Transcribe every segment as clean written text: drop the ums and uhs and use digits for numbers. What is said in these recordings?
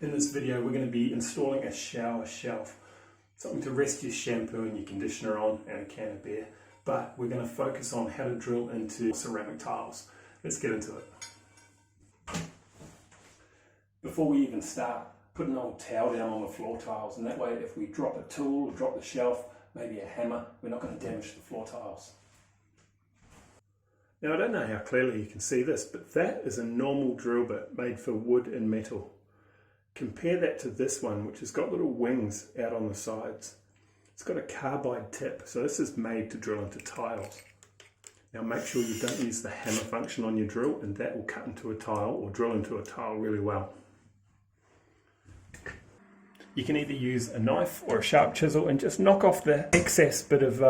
In this video we're going to be installing a shower shelf, something to rest your shampoo and your conditioner on and a can of beer, but we're going to focus on how to drill into ceramic tiles. Let's get into it. Before we even start, put an old towel down on the floor tiles, and that way if we drop a tool or drop the shelf, maybe a hammer, we're not going to damage the floor tiles. Now I don't know how clearly you can see this, but that is a normal drill bit made for wood and metal. Compare that to this one, which has got little wings out on the sides. It's got a carbide tip, so this is made to drill into tiles. Now make sure you don't use the hammer function on your drill, and that will cut into a tile or drill into a tile really well. You can either use a knife or a sharp chisel and just knock off the excess bit of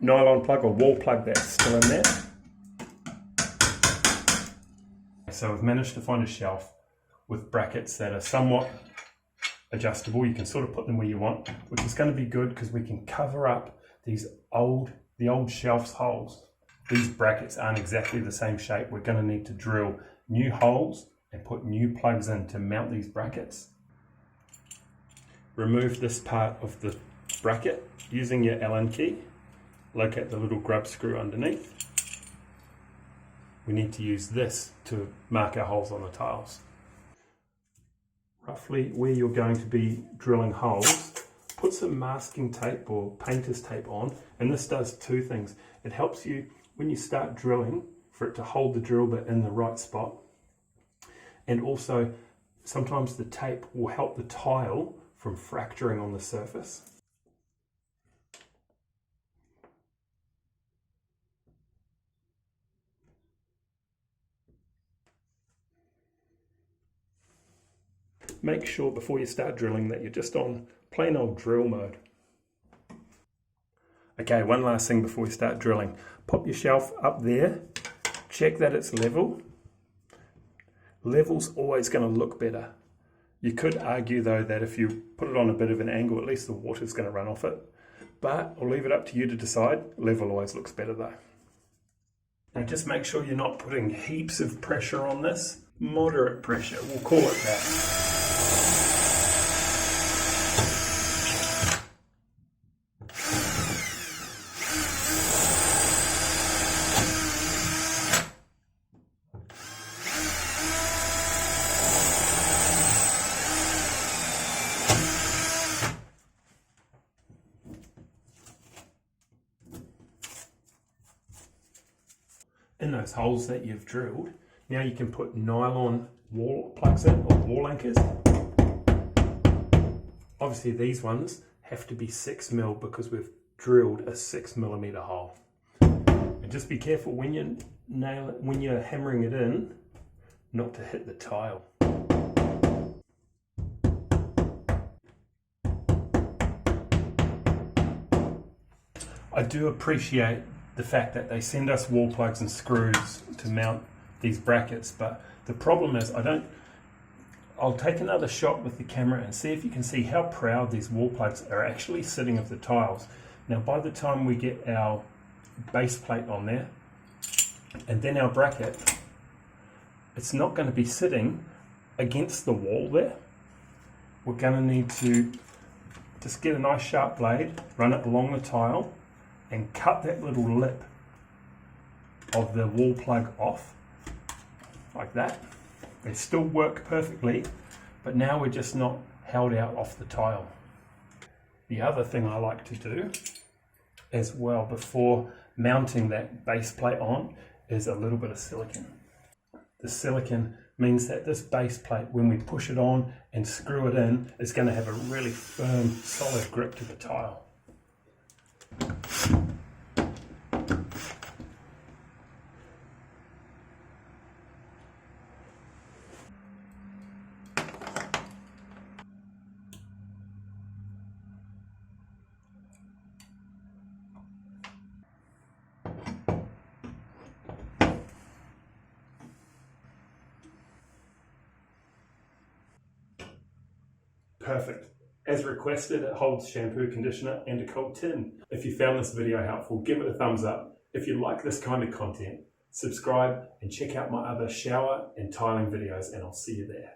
nylon plug or wall plug that's still in there. So we've managed to find a shelf with brackets that are somewhat adjustable. You can sort of put them where you want, which is going to be good because we can cover up the old shelf's holes. These brackets aren't exactly the same shape. We're going to need to drill new holes and put new plugs in to mount these brackets. Remove this part of the bracket using your Allen key. Locate the little grub screw underneath. We need to use this to mark our holes on the tiles. Roughly where you're going to be drilling holes, put some masking tape or painter's tape on, and this does two things. It helps you when you start drilling for it to hold the drill bit in the right spot, and also sometimes the tape will help the tile from fracturing on the surface. Make sure before you start drilling that you're just on plain old drill mode. Okay, one last thing before we start drilling. Pop your shelf up there, check that it's level. Level's always going to look better. You could argue though that if you put it on a bit of an angle, at least the water's going to run off it. But I'll leave it up to you to decide. Level always looks better though. Now just make sure you're not putting heaps of pressure on this. Moderate pressure, we'll call it that. In those holes that you've drilled, now you can put nylon wall plugs in or wall anchors. Obviously these ones have to be 6mm because we've drilled a 6mm hole. And just be careful when you're hammering it in, not to hit the tile. I do appreciate the fact that they send us wall plugs and screws to mount these brackets, but the problem is I'll take another shot with the camera and see if you can see how proud these wall plugs are actually sitting of the tiles. Now by the time we get our base plate on there and then our bracket, it's not going to be sitting against the wall there. We're going to need to just get a nice sharp blade, run it along the tile and cut that little lip of the wall plug off, like that. They still work perfectly, but now we're just not held out off the tile. The other thing I like to do as well before mounting that base plate on is a little bit of silicone. The silicone means that this base plate, when we push it on and screw it in, is going to have a really firm, solid grip to the tile. Perfect. As requested, it holds shampoo, conditioner and a cold tin. If you found this video helpful, give it a thumbs up. If you like this kind of content, subscribe and check out my other shower and tiling videos, and I'll see you there.